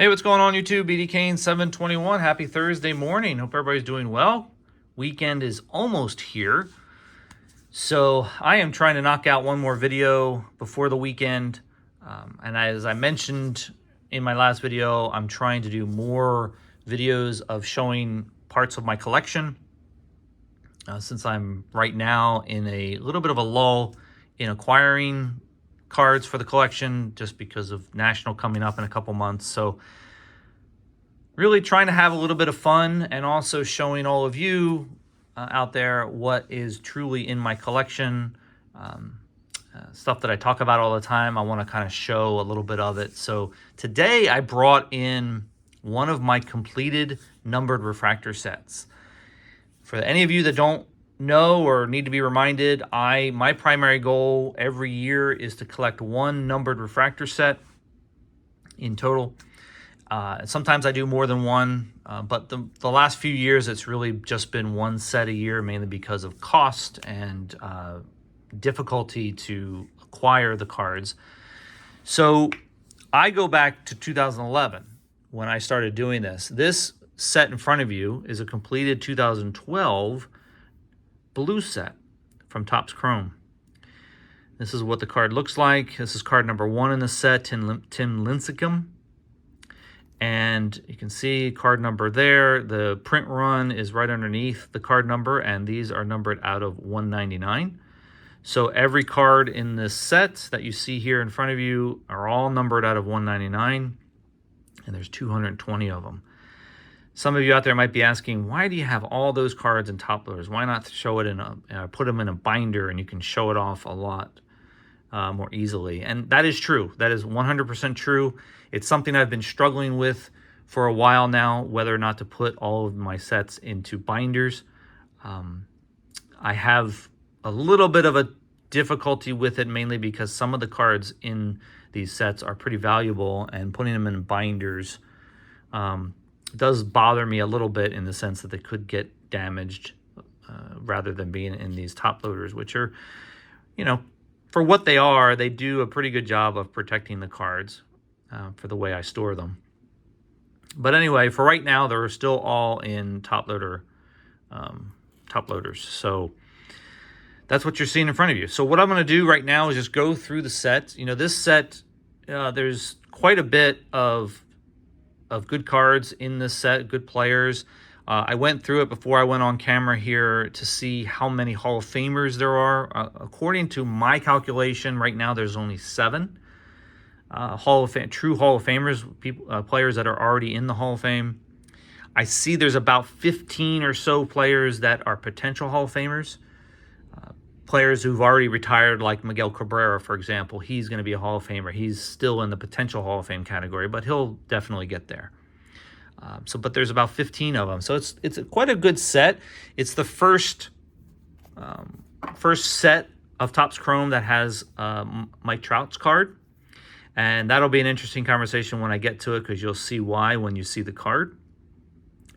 Hey, what's going on YouTube? BD Kane 721. Happy Thursday morning. Hope everybody's doing well. Weekend is almost here. So I am trying to knock out one more video before the weekend. And as I mentioned in my last video, I'm trying to do more videos of showing parts of my collection. Since I'm right now in a little bit of a lull in acquiring cards for the collection, just because of National coming up in a couple months. So really trying to have a little bit of fun and also showing all of you out there what is truly in my collection. Stuff that I talk about all the time. I want to kind of show a little bit of it. So today I brought in one of my completed numbered refractor sets. For any of you that don't know or need to be reminded, my primary goal every year is to collect one numbered refractor set in total. Sometimes I do more than one, but the last few years it's really just been one set a year, mainly because of cost and difficulty to acquire the cards. So I go back to 2011 when I started doing this. This set in front of you is a completed 2012 blue set from Topps Chrome. This is what the card looks like. This is card number 1 in the set, Tim Lincecum. And you can see card number there. The print run is right underneath the card number, and these are numbered out of 199. So every card in this set that you see here in front of you are all numbered out of 199, and there's 220 of them. Some of you out there might be asking, why do you have all those cards in top loaders? Why not show it in put them in a binder and you can show it off a lot more easily? And that is true. That is 100% true. It's something I've been struggling with for a while now, whether or not to put all of my sets into binders. I have a little bit of a difficulty with it, mainly because some of the cards in these sets are pretty valuable, and putting them in binders does bother me a little bit, in the sense that they could get damaged rather than being in these top loaders, which are, you know, for what they are, they do a pretty good job of protecting the cards for the way I store them. But anyway, for right now, they're still all in top loaders. So that's what you're seeing in front of you. So what I'm going to do right now is just go through the set. You know, this set, there's quite a bit of good cards in this set, good players. I went through it before I went on camera here to see how many Hall of Famers there are. According to my calculation, right now there's only 7 true Hall of Famers, players that are already in the Hall of Fame. I see there's about 15 or so players that are potential Hall of Famers. Players who've already retired, like Miguel Cabrera, for example. He's going to be a Hall of Famer. He's still in the potential Hall of Fame category, but he'll definitely get there. But there's about 15 of them. So it's quite a good set. It's the first set of Topps Chrome that has Mike Trout's card. And that'll be an interesting conversation when I get to it, because you'll see why when you see the card.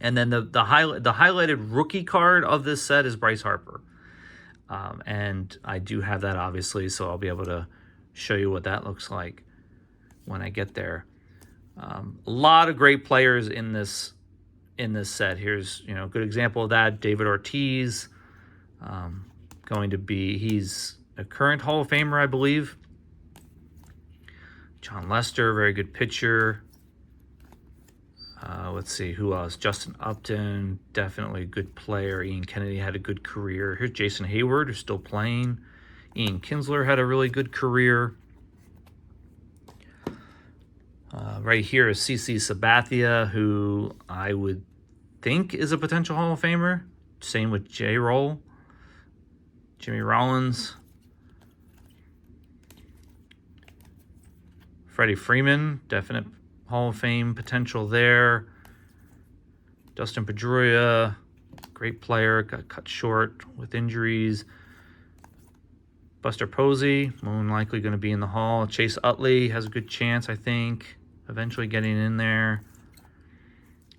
And then the highlighted rookie card of this set is Bryce Harper. And I do have that, obviously, so I'll be able to show you what that looks like when I get there. A lot of great players in this set. Here's, you know, a good example of that. David Ortiz, he's a current Hall of Famer, I believe. John Lester, very good pitcher. Let's see, who else? Justin Upton, definitely a good player. Ian Kennedy had a good career. Here's Jason Hayward, who's still playing. Ian Kinsler had a really good career. Right here is CC Sabathia, who I would think is a potential Hall of Famer. Same with J-Roll. Jimmy Rollins. Freddie Freeman, definite Hall of Fame potential there. Dustin Pedroia, great player, got cut short with injuries. Buster Posey, more than likely going to be in the Hall. Chase Utley has a good chance, I think, eventually getting in there.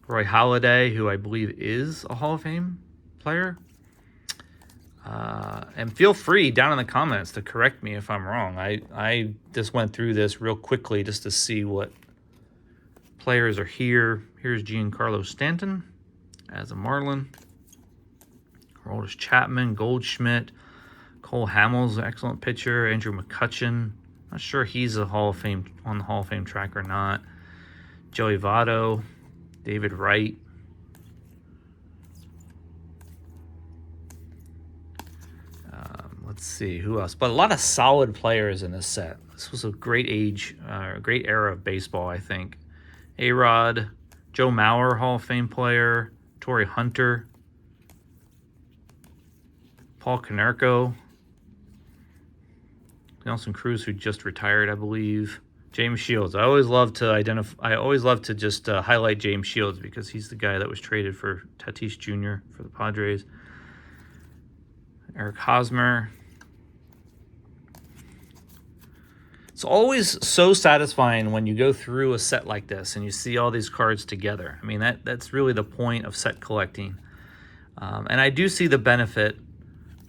Roy Halladay, who I believe is a Hall of Fame player. And feel free down in the comments to correct me if I'm wrong. I just went through this real quickly just to see what players are here. Here's Giancarlo Stanton as a Marlin. Aroldis Chapman, Goldschmidt, Cole Hamels, excellent pitcher. Andrew McCutchen, not sure he's a Hall of Fame on the Hall of Fame track or not. Joey Votto, David Wright. Let's see who else, but a lot of solid players in this set. This was a great great era of baseball, I think. A-Rod, Joe Mauer, Hall of Fame player, Torrey Hunter, Paul Konerko, Nelson Cruz, who just retired, I believe. James Shields. I always love to just highlight James Shields because he's the guy that was traded for Tatis Jr. for the Padres. Eric Hosmer. It's always so satisfying when you go through a set like this and you see all these cards together. I mean, that's really the point of set collecting. And I do see the benefit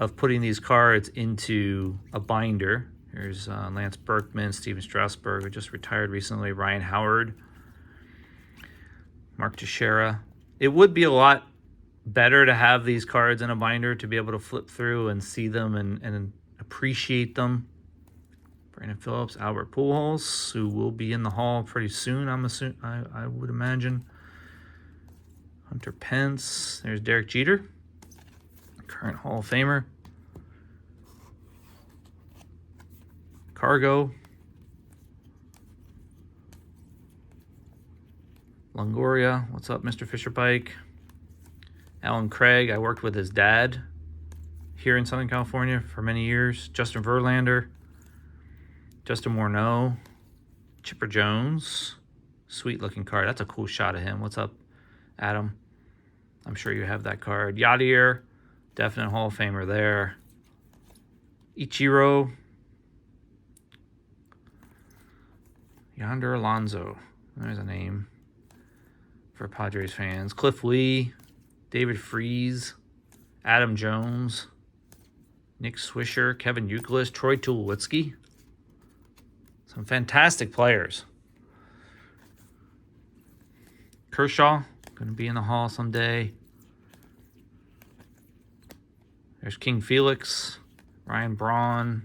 of putting these cards into a binder. Here's Lance Berkman, Steven Strasburg, who just retired recently, Ryan Howard, Mark Teixeira. It would be a lot better to have these cards in a binder to be able to flip through and see them and appreciate them. Brandon Phillips, Albert Pujols, who will be in the Hall pretty soon, I would imagine. Hunter Pence. There's Derek Jeter, current Hall of Famer. Cargo. Longoria. What's up, Mr. Fisher Pike? Alan Craig. I worked with his dad here in Southern California for many years. Justin Verlander. Justin Morneau. Chipper Jones. Sweet looking card. That's a cool shot of him. What's up, Adam? I'm sure you have that card. Yadier. Definite Hall of Famer there. Ichiro. Yonder Alonso. There's a name for Padres fans. Cliff Lee. David Freese. Adam Jones. Nick Swisher. Kevin Youkilis. Troy Tulowitzki. Some fantastic players. Kershaw. Going to be in the Hall someday. There's King Felix. Ryan Braun.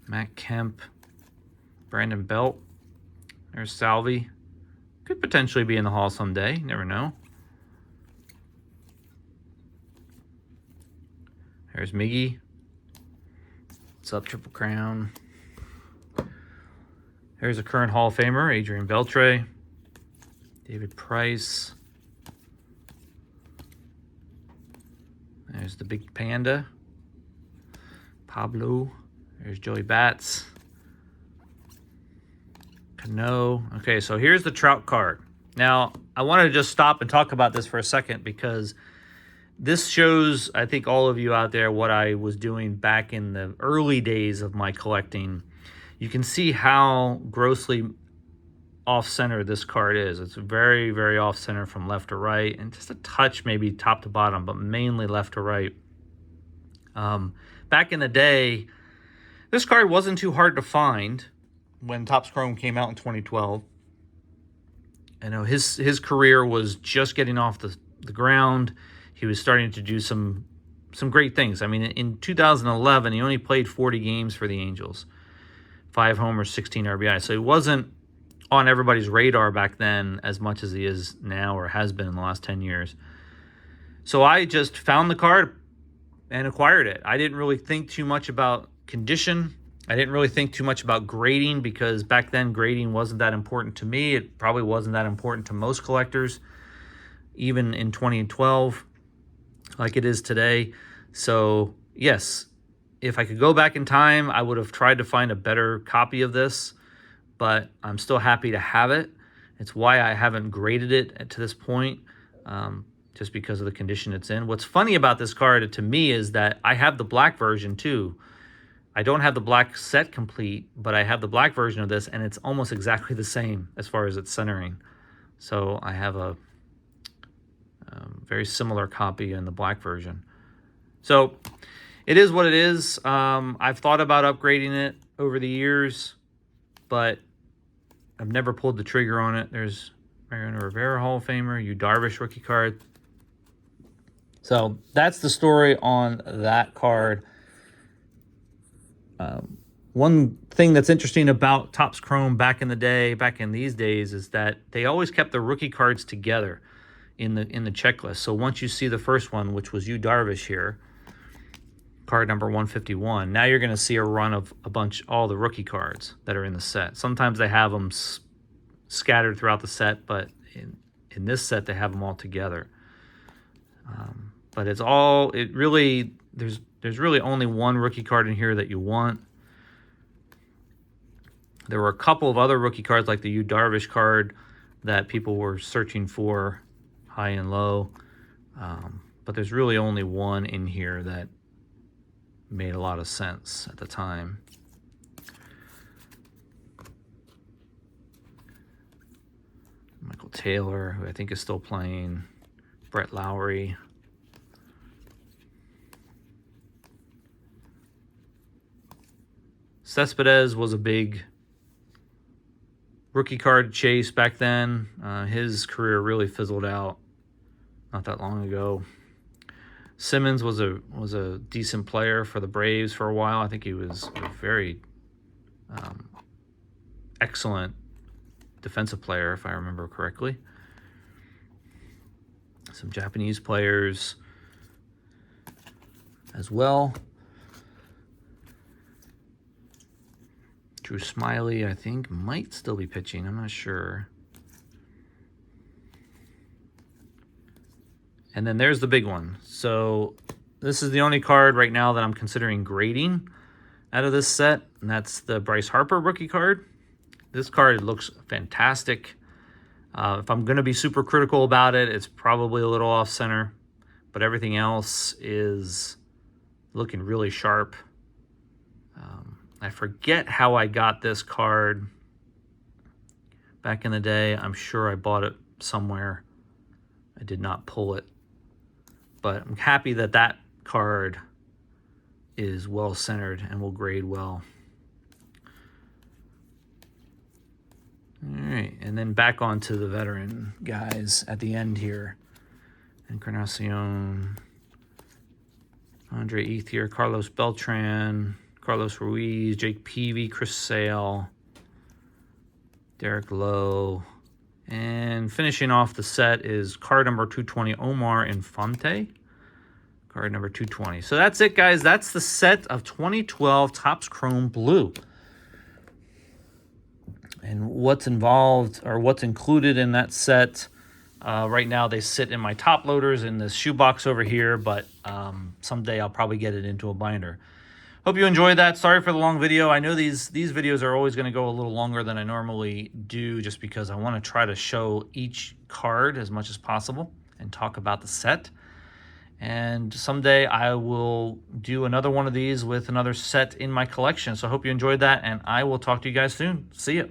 Matt Kemp. Brandon Belt. There's Salvi. Could potentially be in the Hall someday. You never know. There's Miggy. What's up, Triple Crown? There's a current Hall of Famer, Adrian Beltre. David Price. There's the Big Panda. Pablo. There's Joey Bats. Cano. Okay, so here's the Trout card. Now, I wanted to just stop and talk about this for a second because this shows, I think, all of you out there what I was doing back in the early days of my collecting. You can see how grossly off-center this card is. It's very, very off-center from left to right, and just a touch maybe top to bottom, but mainly left to right. Back in the day, this card wasn't too hard to find when Topps Chrome came out in 2012. I know his career was just getting off the ground. He was starting to do some great things. I mean, in 2011, he only played 40 games for the Angels. 5 homers, 16 RBI. So he wasn't on everybody's radar back then as much as he is now or has been in the last 10 years. So I just found the card and acquired it. I didn't really think too much about condition. I didn't really think too much about grading because back then grading wasn't that important to me. It probably wasn't that important to most collectors, even in 2012, like it is today. So yes, if I could go back in time, I would have tried to find a better copy of this, but I'm still happy to have it. It's why I haven't graded it to this point, just because of the condition it's in. What's funny about this card to me is that I have the black version too. I don't have the black set complete, but I have the black version of this, and it's almost exactly the same as far as its centering. So I have a very similar copy in the black version. So it is what it is. I've thought about upgrading it over the years, but I've never pulled the trigger on it. There's Mariano Rivera, Hall of Famer, Yu Darvish rookie card. So that's the story on that card. One thing that's interesting about Topps Chrome back in these days, is that they always kept the rookie cards together in the checklist. So once you see the first one, which was Yu Darvish here, card number 151, now you're going to see a run of all the rookie cards that are in the set. Sometimes they have them scattered throughout the set, but in this set they have them all together. But there's really only one rookie card in here that you want. There were a couple of other rookie cards, like the Yu Darvish card, that people were searching for high and low. But there's really only one in here that made a lot of sense at the time. Michael Taylor, who I think is still playing. Brett Lowry. Cespedes was a big rookie card chase back then. His career really fizzled out not that long ago. Simmons was a decent player for the Braves for a while. I think he was a very excellent defensive player, if I remember correctly. Some Japanese players as well. Drew Smiley, I think, might still be pitching. I'm not sure. And then there's the big one. So this is the only card right now that I'm considering grading out of this set, and that's the Bryce Harper rookie card. This card looks fantastic. If I'm going to be super critical about it, it's probably a little off-center, but everything else is looking really sharp. I forget how I got this card back in the day. I'm sure I bought it somewhere. I did not pull it. But I'm happy that that card is well-centered and will grade well. All right, and then back onto the veteran guys at the end here. Encarnacion, Andre Ethier, Carlos Beltran, Carlos Ruiz, Jake Peavy, Chris Sale, Derek Lowe. And finishing off the set is card number 220, Omar Infante. Card number 220. So that's it, guys. That's the set of 2012 Topps Chrome Blue. And what's involved, or what's included in that set, right now they sit in my top loaders in this shoebox over here, but someday I'll probably get it into a binder. Hope you enjoyed that. Sorry for the long video. I know these videos are always going to go a little longer than I normally do, just because I want to try to show each card as much as possible and talk about the set. And someday I will do another one of these with another set in my collection. So I hope you enjoyed that, and I will talk to you guys soon. See ya.